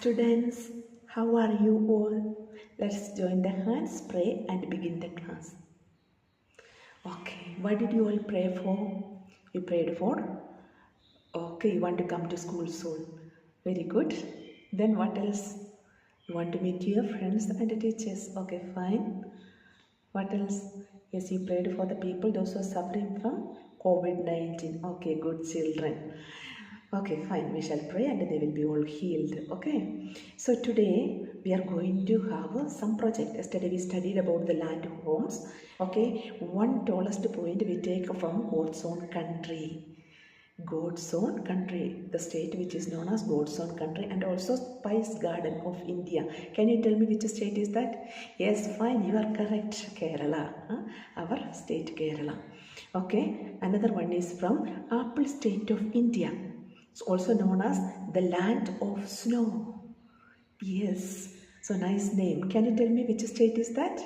students, how are you all? Let's join the hands, pray and begin the class. Okay, what did you all pray for? You prayed for? Okay, you want to come to school soon. Very good. Then what else? You want to meet your friends and teachers. Okay, fine. What else? Yes, you prayed for the people, those who are suffering from COVID-19. Okay, good children. Okay, fine. We shall pray and they will be all healed. Okay. So today we are going to have some project. Yesterday we studied about the land homes. Okay. One tallest point we take from God's own country. God's own country, the state which is known as God's own country, and also Spice Garden of India. Can you tell me which state is that? Yes, fine, you are correct. Kerala, our state Kerala. Okay, another one is from Apple State of India. It's also known as the land of snow. Yes, so nice name. Can you tell me which state is that?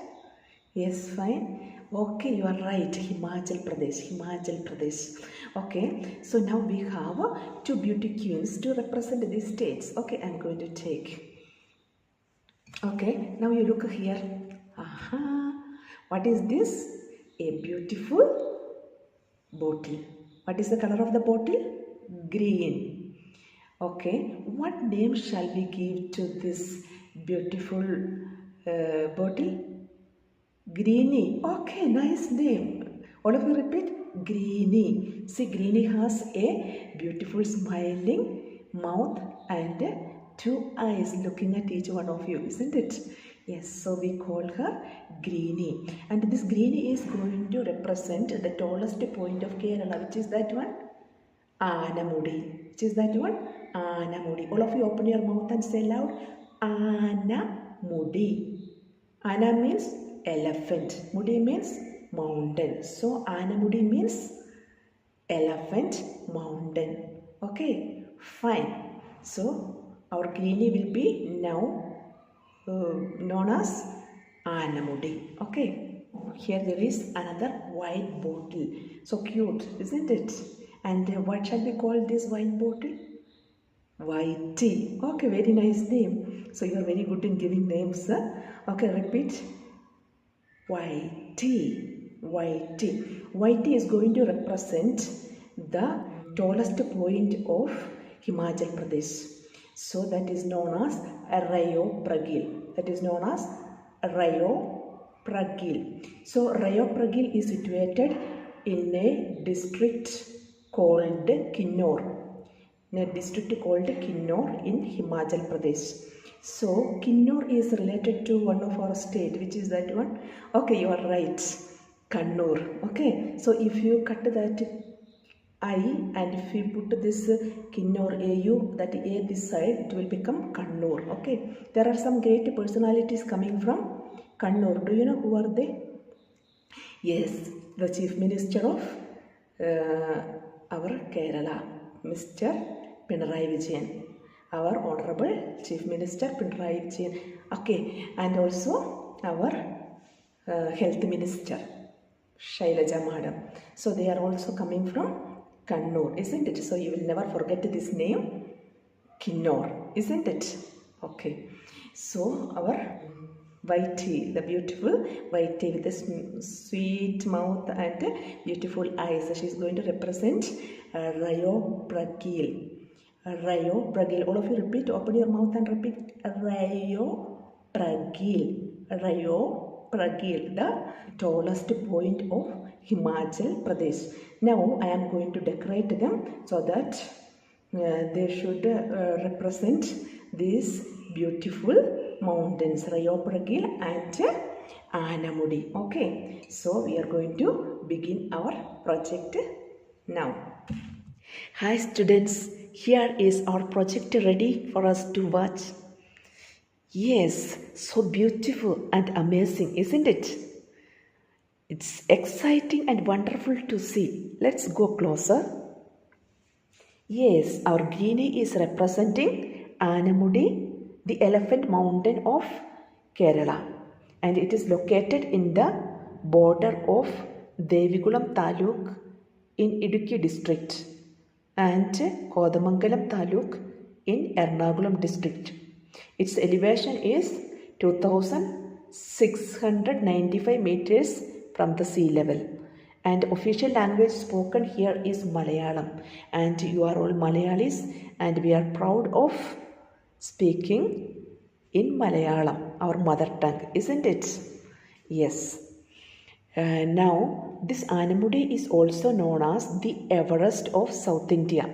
Yes, fine. Okay, you are right. Himachal Pradesh. Okay, so now we have two beauty queens to represent these states. Okay, I'm going to take. Okay, now you look here. Aha. What is this? A beautiful bottle. What is the color of the bottle? Green. Okay, what name shall we give to this beautiful bottle? Greenie. Okay, nice name. All of you repeat. Greenie. See, Greenie has a beautiful smiling mouth and two eyes looking at each one of you, isn't it? Yes, so we call her Greenie. And this Greenie is going to represent the tallest point of Kerala, which is that one? Anamudi. Which is that one? Anamudi. All of you open your mouth and say loud. Anamudi. Ana means elephant. Mudi means mountain. So Anamudi means elephant mountain. Okay, fine. So our Greenie will be now known as Anamudi. Okay, here there is another white bottle. So cute, isn't it? And what shall we call this white bottle? Whitey. Okay, very nice name. So you are very good in giving names. Okay, repeat. Whitey. Whitey is going to represent the tallest point of Himachal Pradesh. So that is known as Rayo Pragil. So Rayo Pragil is situated in a district called Kinnor. In a district called Kinnor in Himachal Pradesh. So Kinnor is related to one of our state, which is that one. Okay, you are right. Kannur. Okay, so if you cut that I and if you put this Kinnor AU, that A this side, it will become Kannur. Okay, there are some great personalities coming from Kannur. Do you know who are they? Yes, the Chief Minister of our Kerala, Mr. Pinarayi Vijayan. Our Honorable Chief Minister Pinarayi Vijayan. Okay, and also our Health Minister Shailaja Madam. So they are also coming from Kannur, isn't it? So you will never forget this name, Kinnor, isn't it? Okay. So our Whitey, the beautiful Whitey with a sweet mouth and beautiful eyes. She is going to represent Rayo Pragil. Rayo Pragil. All of you repeat. Open your mouth and repeat. Rayo Pragil. Rayo Pragil, the tallest point of Himachal Pradesh. Now I am going to decorate them so that they should represent these beautiful mountains, Rayo Pragil and Anamudi. Okay, so we are going to begin our project now. Hi students, here is our project ready for us to watch. Yes, so beautiful and amazing, isn't it? It's exciting and wonderful to see. Let's go closer. Yes, our Greenie is representing Anamudi, the elephant mountain of Kerala. And it is located in the border of Devikulam Taluk in Idukki district and Kodamangalam Taluk in Ernakulam district. Its elevation is 2695 meters from the sea level. And official language spoken here is Malayalam. And you are all Malayalis, and we are proud of speaking in Malayalam, our mother tongue, isn't it? Yes. Now, this Anamudi is also known as the Everest of South India.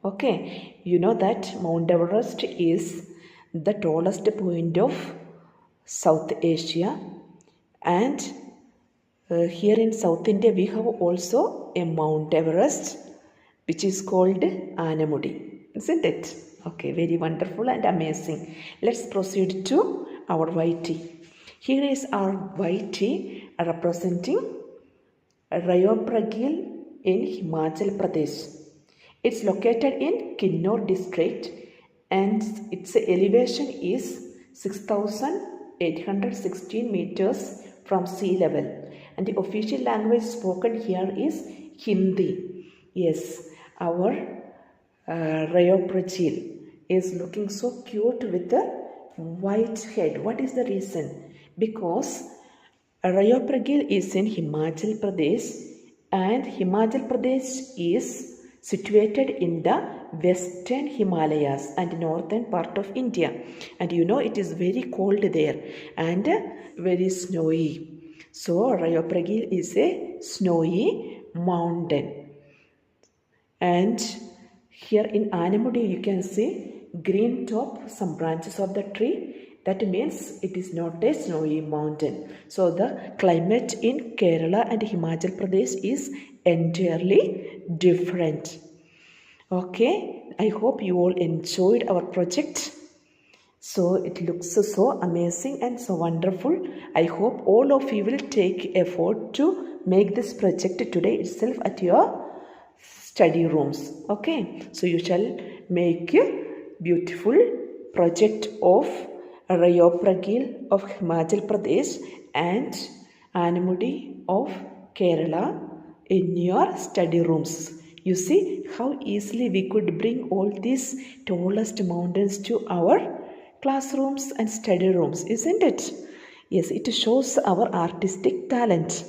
Okay, you know that Mount Everest is the tallest point of South Asia, and here in South India we have also a Mount Everest which is called Anamudi, isn't it? Okay, very wonderful and amazing. Let's proceed to our YT. Here is our YT representing Rayopurgil in Himachal Pradesh. It's located in Kinnor district and its elevation is 6,816 meters from sea level. And the official language spoken here is Hindi. Yes, our Rayopurgil is looking so cute with the white head. What is the reason? Because Rayopurgil is in Himachal Pradesh, and Himachal Pradesh is situated in the western Himalayas and northern part of India. And you know it is very cold there and very snowy. So Rayopurgil is a snowy mountain. And here in Anamudi you can see green top, some branches of the tree. That means it is not a snowy mountain. So the climate in Kerala and Himachal Pradesh is entirely different. Okay, I hope you all enjoyed our project. So it looks so amazing and so wonderful. I hope all of you will take effort to make this project today itself at your study rooms. Okay, so you shall make a beautiful project of Rayopurgil of Himachal Pradesh and Anamudi of Kerala in your study rooms. You see how easily we could bring all these tallest mountains to our classrooms and study rooms, isn't it? Yes, it shows our artistic talent.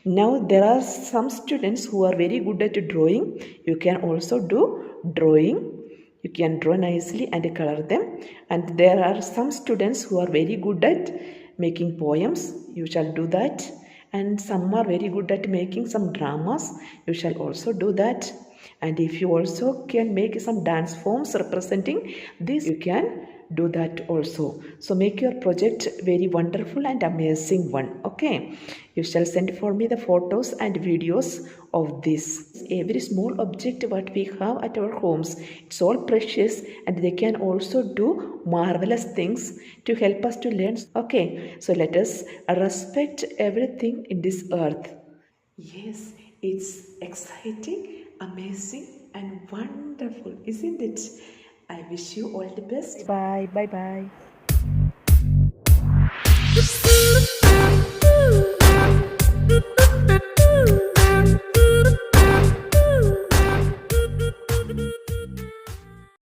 Now there are some students who are very good at drawing. You can also do drawing. You can draw nicely and color them. And there are some students who are very good at making poems. You shall do that. And some are very good at making some dramas. You shall also do that. And if you also can make some dance forms representing this, you can do that also. So make your project very wonderful and amazing one. Okay, you shall send for me the photos and videos of this. Every small object what we have at our homes, it's all precious, and they can also do marvelous things to help us to learn. Okay, so let us respect everything in this earth. Yes, it's exciting, amazing and wonderful, isn't it? I wish you all the best. Bye. Bye.